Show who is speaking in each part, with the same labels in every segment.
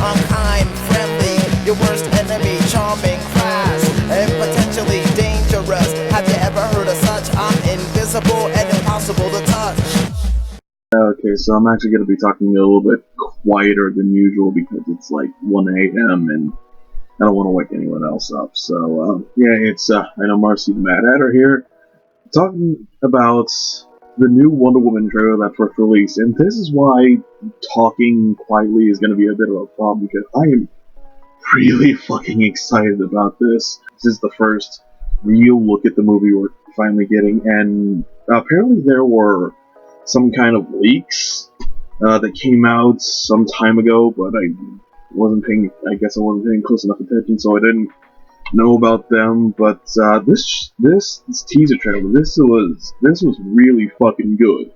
Speaker 1: unkind, friendly, your worst enemy, charming, fast, and potentially dangerous. Have you ever heard of such? I'm invisible and impossible to touch.
Speaker 2: Okay, so I'm actually going to be talking a little bit quieter than usual because it's like 1 a.m. and I don't want to wake anyone else up. So, I know Marcy the Mad Hatter here, talking about the new Wonder Woman trailer that was released. And this is why talking quietly is going to be a bit of a problem, because I am really fucking excited about this. This is the first real look at the movie we're finally getting, and apparently there were some kind of leaks that came out some time ago, but I guess I wasn't paying close enough attention, so I didn't know about them. But this teaser trailer, this was really fucking good.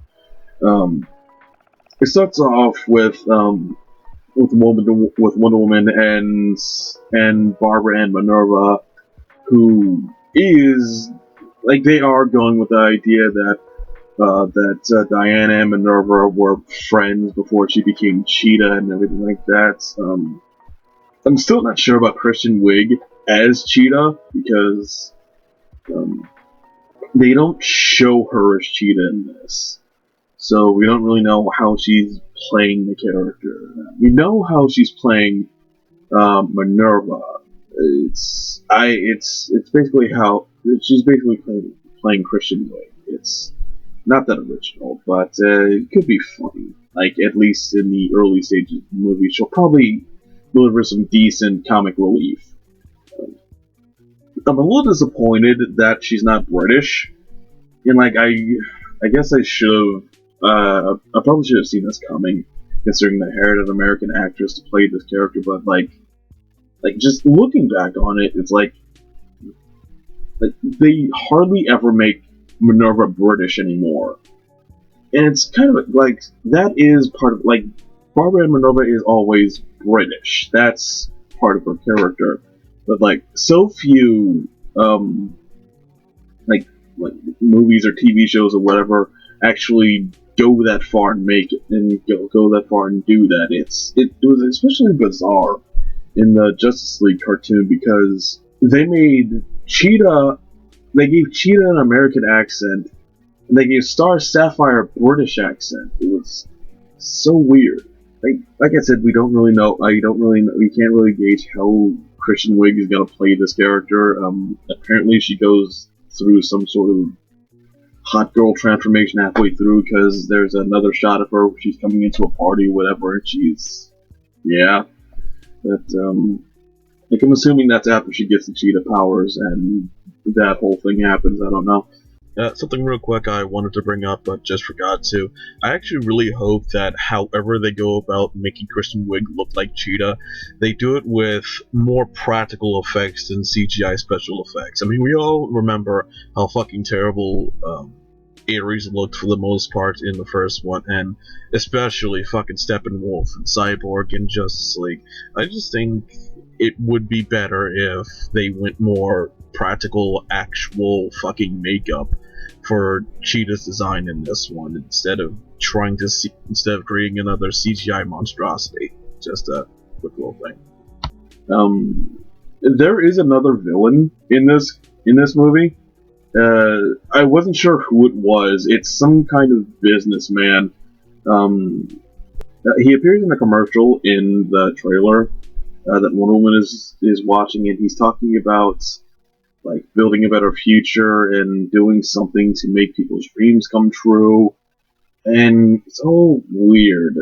Speaker 2: It starts off with Wonder Woman and Barbara and Minerva, who is like, they are going with the idea that Diana and Minerva were friends before she became Cheetah and everything like that. I'm still not sure about Kristen Wiig as Cheetah, because they don't show her as Cheetah in this. So we don't really know how she's playing the character. We know how she's playing Minerva. It's basically how she's basically playing Kristen Wiig. It's not that original, but it could be funny. Like, at least in the early stages of the movie, she'll probably deliver some decent comic relief. I'm a little disappointed that she's not British. And like, I guess I should have. I probably should have seen this coming, considering they hired an American actress to play this character. But like just looking back on it, it's like they hardly ever make Minerva British anymore, and it's kind of like that is part of, like, Barbara and Minerva is always British. That's part of her character, but like so few like movies or TV shows or whatever actually go that far and make it, and go that far and do that. It was especially bizarre in the Justice League cartoon, because they made Cheetah. They gave Cheetah an American accent, and they gave Star Sapphire a British accent. It was so weird. Like I said, we don't really know. We can't really gauge how Kristen Wiig is gonna play this character. Apparently, she goes through some sort of hot girl transformation halfway through, because there's another shot of her where she's coming into a party or whatever, and she's like, I'm assuming that's after she gets the Cheetah powers and that whole thing happens. I don't know.
Speaker 3: Something real quick I wanted to bring up, but just forgot to. I actually really hope that however they go about making Kristen Wiig look like Cheetah, they do it with more practical effects than CGI special effects. I mean, we all remember how fucking terrible Ares looked for the most part in the first one, and especially fucking Steppenwolf and Cyborg and Justice League. I just think it would be better if they went more practical, actual fucking makeup for Cheetah's design in this one, instead of creating another CGI monstrosity. Just a quick little thing.
Speaker 2: There is another villain in this movie. I wasn't sure who it was. It's some kind of businessman. He appears in a commercial in the trailer that Wonder Woman is watching, and he's talking about like building a better future and doing something to make people's dreams come true. And it's all weird.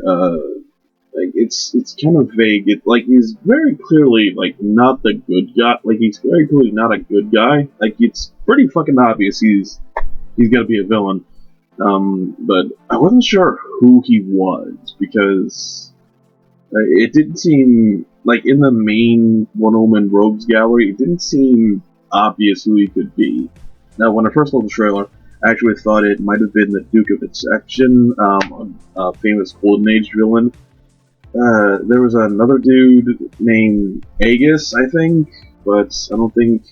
Speaker 2: Like it's kind of vague. Like, he's very clearly like not the good guy. Like, he's very clearly not a good guy. Like, it's pretty fucking obvious he's gonna be a villain. But I wasn't sure who he was, because it didn't seem like in the main Wonder Woman Rogues Gallery, it didn't seem obvious who he could be. Now, when I first saw the trailer, I actually thought it might have been the Duke of Deception, a famous Golden Age villain. There was another dude named Aegis, I think, but I don't think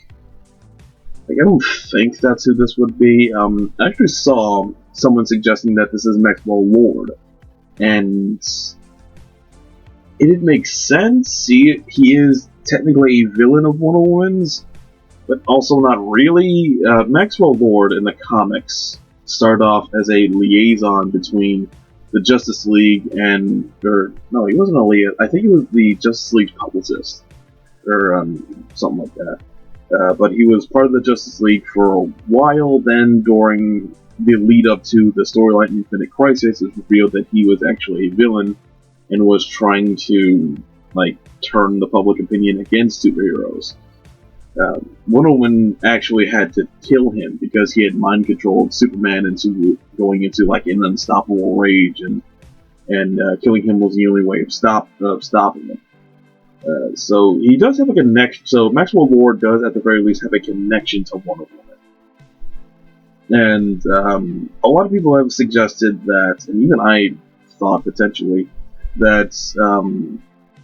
Speaker 2: that's who this would be. I actually saw someone suggesting that this is Maxwell Lord, and it makes sense. He is technically a villain of Wonder Woman's, but also not really. Maxwell Lord in the comics started off as a liaison between the Justice League or no, he wasn't a liaison. I think he was the Justice League publicist or something like that. But he was part of the Justice League for a while. Then, during the lead up to the storyline Infinite Crisis, it was revealed that he was actually a villain and was trying to turn the public opinion against superheroes. Wonder Woman actually had to kill him because he had mind controlled Superman into going into an unstoppable rage, and killing him was the only way of stopping him. So he does have a connection. So Maxwell Lord does, at the very least, have a connection to Wonder Woman. And a lot of people have suggested that, and even I thought potentially, that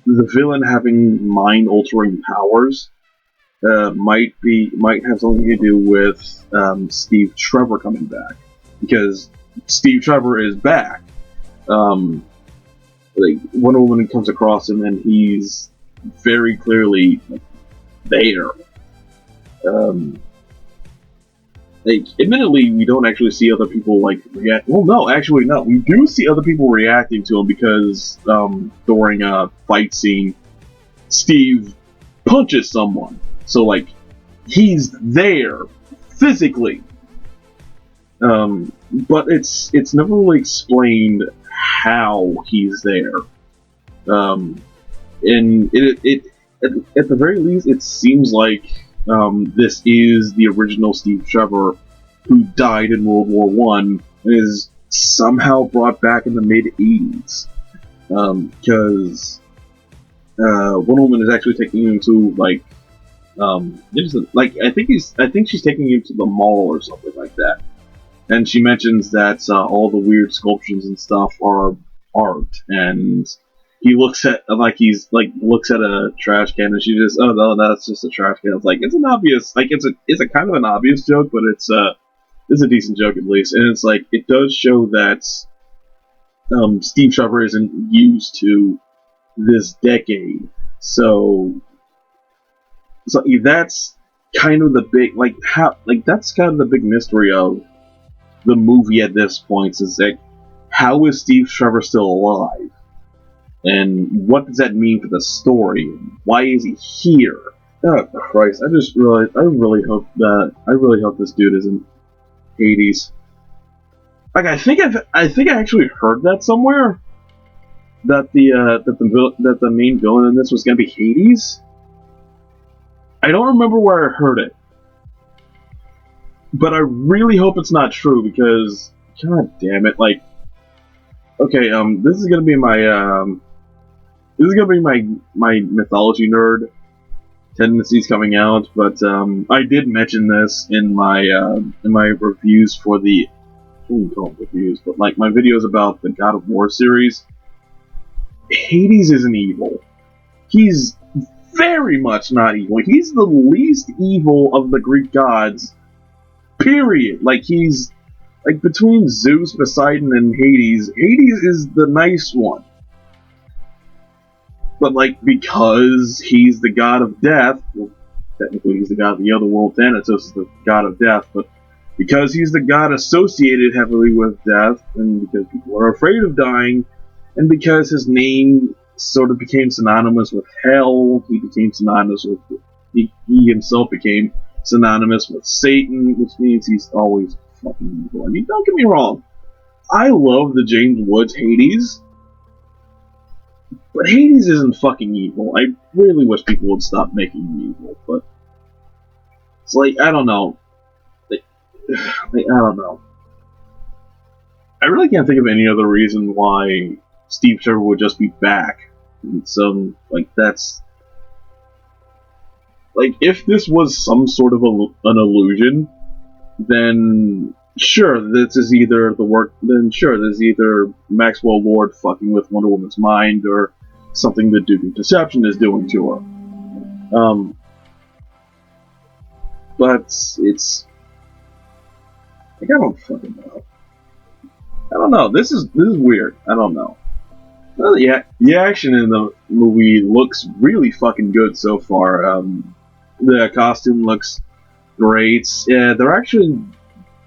Speaker 2: the villain having mind-altering powers might have something to do with Steve Trevor coming back, because Steve Trevor is back. Wonder Woman comes across him, and he's very clearly there. Admittedly, we don't actually see other people react. Well, no, actually, no. We do see other people reacting to him because during a fight scene, Steve punches someone. So he's there physically. But it's never really explained how he's there. And at the very least, it seems like this is the original Steve Trevor who died in World War One and is somehow brought back in the mid-'80s. Because Wonder Woman is actually taking him to I think she's taking him to the mall or something like that. And she mentions that all the weird sculptures and stuff are art, and he looks at looks at a trash can, and she just, oh no, that's just a trash can. It's it's an obvious, it's a kind of an obvious joke, but it's a decent joke at least. And it's it does show that Steve Trevor isn't used to this decade, so that's kind of the big that's kind of the big mystery of the movie at this point, is how is Steve Trevor still alive? And what does that mean for the story? Why is he here? Oh Christ! I really hope this dude isn't eighties. I think I actually heard that somewhere, that the main villain in this was gonna be Hades. I don't remember where I heard it, but I really hope it's not true, because god damn it, okay, this is gonna be my mythology nerd tendencies coming out, but I did mention this in my reviews for the, I wouldn't call them reviews, but my videos about the God of War series. Hades isn't evil. He's very much not evil. He's the least evil of the Greek gods. Period. He's between Zeus, Poseidon, and Hades. Hades is the nice one. But because he's the god of death, well, technically he's the god of the other world, Thanatos is the god of death, but because he's the god associated heavily with death, and because people are afraid of dying, and because his name sort of became synonymous with hell, he himself became synonymous with Satan, which means he's always fucking evil. I mean, don't get me wrong, I love the James Woods Hades, but Hades isn't fucking evil. I really wish people would stop making him evil, but it's I don't know. I don't know. I really can't think of any other reason why Steve Trevor would just be back. So, that's... if this was some sort of an illusion, then sure, this is either there's either Maxwell Lord fucking with Wonder Woman's mind, or something the Duke of Deception is doing to her. But it's... I don't fucking know. I don't know. This is weird. I don't know. Well, yeah, the action in the movie looks really fucking good so far. The costume looks great. Yeah, they're actually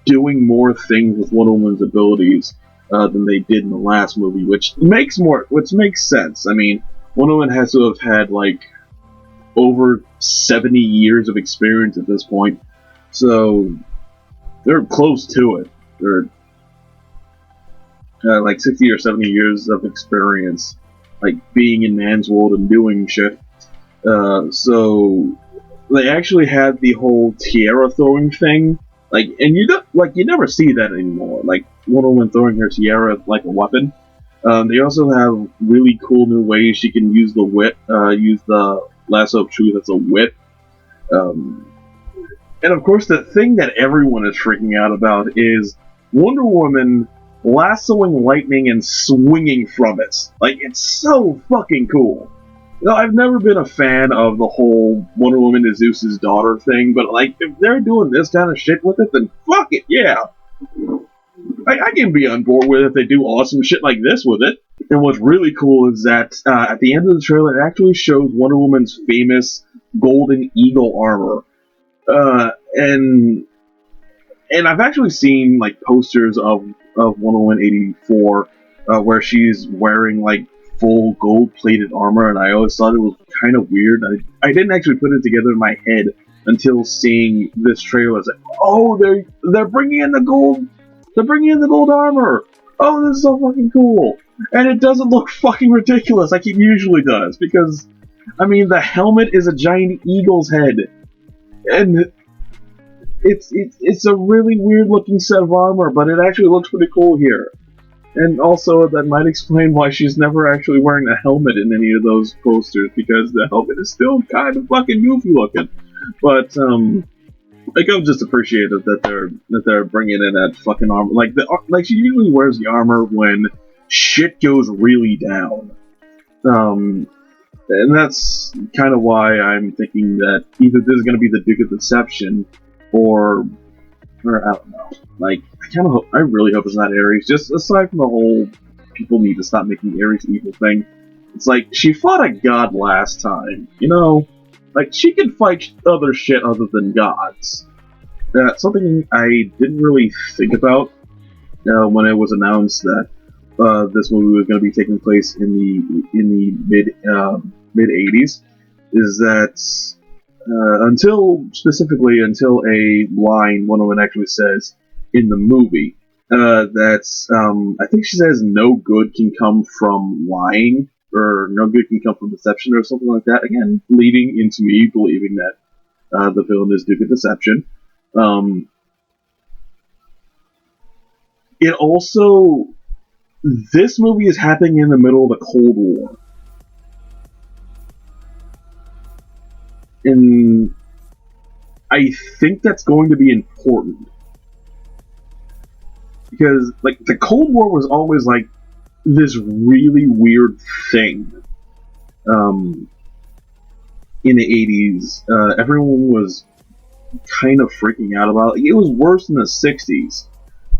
Speaker 2: doing more things with Wonder Woman's abilities than they did in the last movie, which makes sense. I mean, Wonder Woman has to have had like over 70 years of experience at this point, so they're close to it. They're like 60 or 70 years of experience, like being in man's world and doing shit. So they actually had the whole tiara throwing thing, like, and you never see that anymore. Like Wonder Woman throwing her tiara like a weapon. They also have really cool new ways she can use the whip, use the lasso of truth as a whip. Um, and of course, the thing that everyone is freaking out about is Wonder Woman lassoing lightning and swinging from it. Like, it's so fucking cool. You know, I've never been a fan of the whole Wonder Woman is Zeus's daughter thing, but like, if they're doing this kind of shit with it, then fuck it, yeah. I can be on board with it if they do awesome shit like this with it. And what's really cool is that at the end of the trailer, it actually shows Wonder Woman's famous golden eagle armor. And I've actually seen like posters of Wonder Woman 84 where she's wearing like full gold plated armor, and I always thought it was kind of weird. I didn't actually put it together in my head until seeing this trailer. It's like, oh, they're bringing in the gold. They're bringing in the gold armor. Oh, this is so fucking cool. And it doesn't look fucking ridiculous like it usually does, because I mean the helmet is a giant eagle's head, and it's a really weird looking set of armor, but it actually looks pretty cool here. And also, that might explain why she's never actually wearing a helmet in any of those posters, because the helmet is still kind of fucking goofy looking. But like, I've just appreciated that they're bringing in that fucking armor. Like she usually wears the armor when shit goes really down. And that's kind of why I'm thinking that either this is going to be the Duke of Deception, or I don't know. Like, I really hope it's not Ares. Just aside from the whole people need to stop making Ares evil thing, it's like she fought a god last time. You know, like she can fight other shit other than gods. Something I didn't really think about when it was announced that this movie was going to be taking place in the mid 80s is that until a line one woman actually says in the movie that I think she says no good can come from lying, or no good can come from deception, or something like that. Again, leading into me believing that the villain is Duke of Deception. It also, this movie is happening in the middle of the Cold War. And I think that's going to be important. Because, like, the Cold War was always, like, this really weird thing. In the 80s, everyone was kind of freaking out about it. It was worse in the 60s.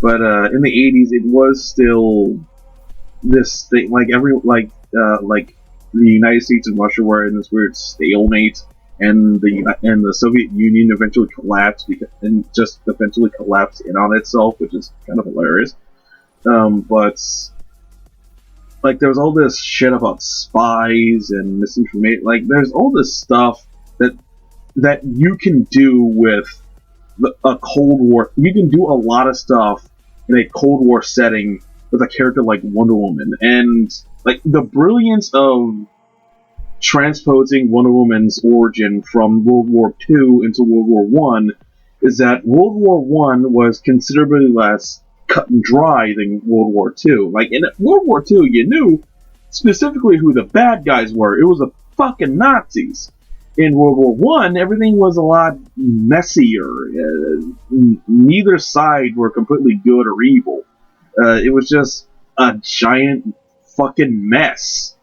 Speaker 2: But in the 80s, it was still this thing. Like, like the United States and Russia were in this weird stalemate. And the Soviet Union eventually collapsed and just eventually collapsed in on itself, which is kind of hilarious. But like, there was all this shit about spies and misinformation. Like, there's all this stuff that you can do with a Cold War. You can do a lot of stuff in a Cold War setting with a character like Wonder Woman, and like the brilliance of transposing Wonder Woman's origin from World War II into World War One is that World War One was considerably less cut and dry than World War II. Like, in World War II, you knew specifically who the bad guys were. It was the fucking Nazis. In World War One, everything was a lot messier. Neither side were completely good or evil. It was just a giant fucking mess.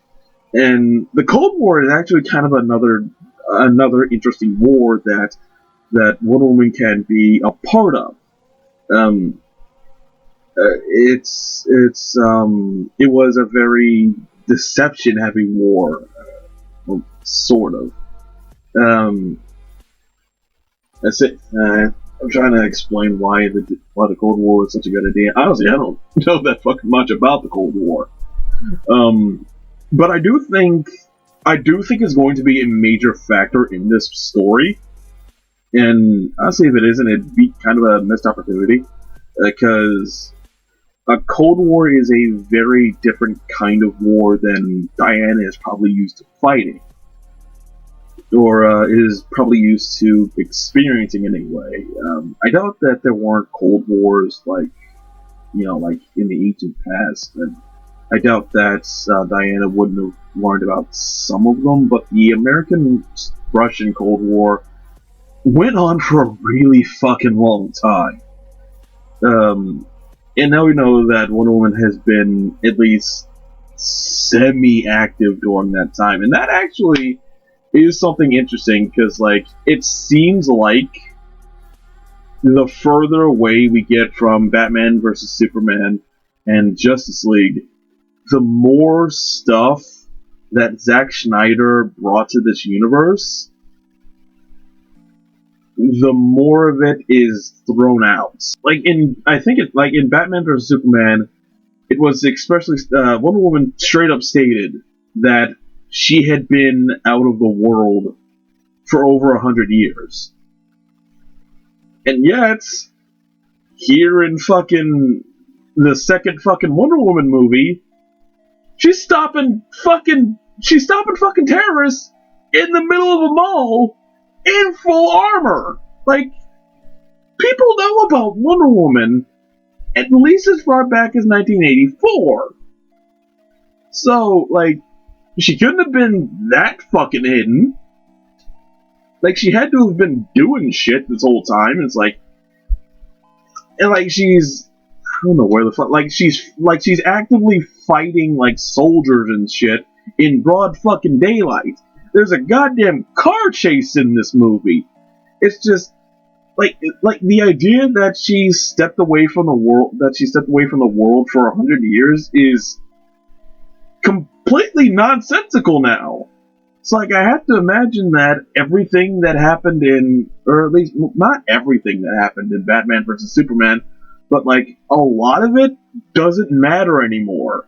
Speaker 2: And the Cold War is actually kind of another interesting war that Wonder Woman can be a part of. It was a very deception-heavy war, well, sort of. That's it. I'm trying to explain why the Cold War was such a good idea. Honestly, I don't know that fucking much about the Cold War. But I do think it's going to be a major factor in this story. And honestly, if it isn't, it'd be kind of a missed opportunity. Because a Cold War is a very different kind of war than Diana is probably used to fighting. Or is probably used to experiencing anyway. I doubt that there weren't Cold Wars like in the ancient past. And I doubt that Diana wouldn't have learned about some of them. But the American-Russian Cold War went on for a really fucking long time. And now we know that Wonder Woman has been at least semi-active during that time, and that actually is something interesting because, it seems like the further away we get from Batman vs. Superman and Justice League, the more stuff that Zack Snyder brought to this universe, the more of it is thrown out. In Batman vs. Superman, it was especially Wonder Woman straight up stated that she had been out of the world for over 100 years. And yet, here in fucking the second fucking Wonder Woman movie, she's stopping fucking terrorists in the middle of a mall in full armor. People know about Wonder Woman at least as far back as 1984. So, she couldn't have been that fucking hidden. She had to have been doing shit this whole time. It's she's, I don't know where the fuck, she's actively fighting, soldiers and shit in broad fucking daylight. There's a goddamn car chase in this movie. It's just, the idea that she stepped away from the world for 100 years is completely nonsensical now. It's I have to imagine that everything that happened or at least not everything that happened in Batman vs. Superman, but a lot of it doesn't matter anymore.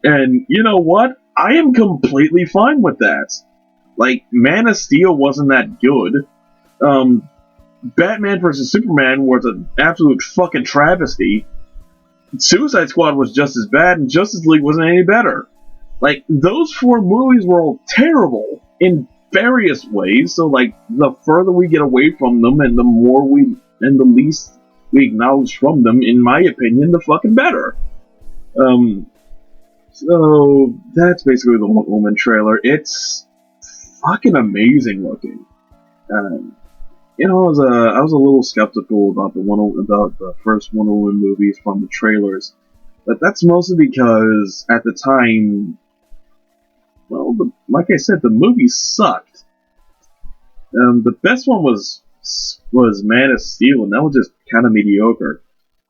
Speaker 2: And you know what? I am completely fine with that. Man of Steel wasn't that good. Batman vs. Superman was an absolute fucking travesty. Suicide Squad was just as bad, and Justice League wasn't any better. Those four movies were all terrible in various ways, so, the further we get away from them, and the least we acknowledge from them, in my opinion, the fucking better. So, that's basically the Wonder Woman trailer. It's fucking amazing looking. I was a little skeptical about the first Wonder Woman movies from the trailers, but that's mostly because at the time, like I said, the movie sucked. The best one was Man of Steel, and that was just kind of mediocre.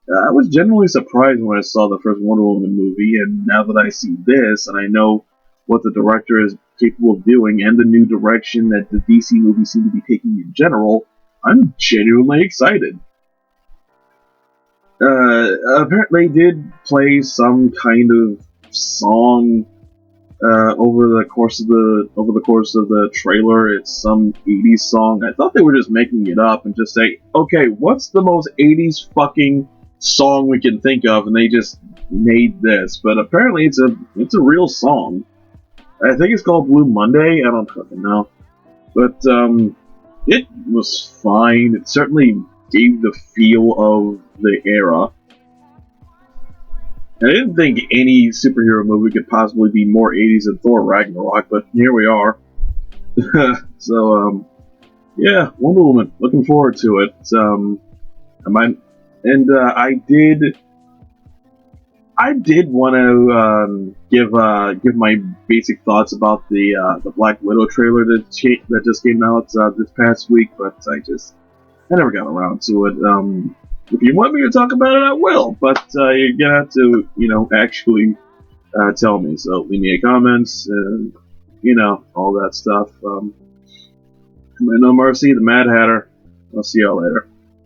Speaker 2: I was genuinely surprised when I saw the first Wonder Woman movie, and now that I see this, and I know what the director is capable of doing, and the new direction that the DC movies seem to be taking in general, I'm genuinely excited. Apparently, they did play some kind of song over the course of the trailer. It's some 80s song. I thought they were just making it up and just say, okay, what's the most 80s fucking song we can think of, and they just made this. But apparently, it's a real song. I think it's called Blue Monday. I don't fucking know, but it was fine. It certainly gave the feel of the era. I didn't think any superhero movie could possibly be more 80s than Thor Ragnarok, but here we are. So, yeah, Wonder Woman. Looking forward to it. I did want to give my basic thoughts about the Black Widow trailer that just came out this past week, but I never got around to it. If you want me to talk about it, I will, but you're gonna have to, actually tell me. So leave me a comment and all that stuff. No Mercy, the Mad Hatter. I'll see y'all later.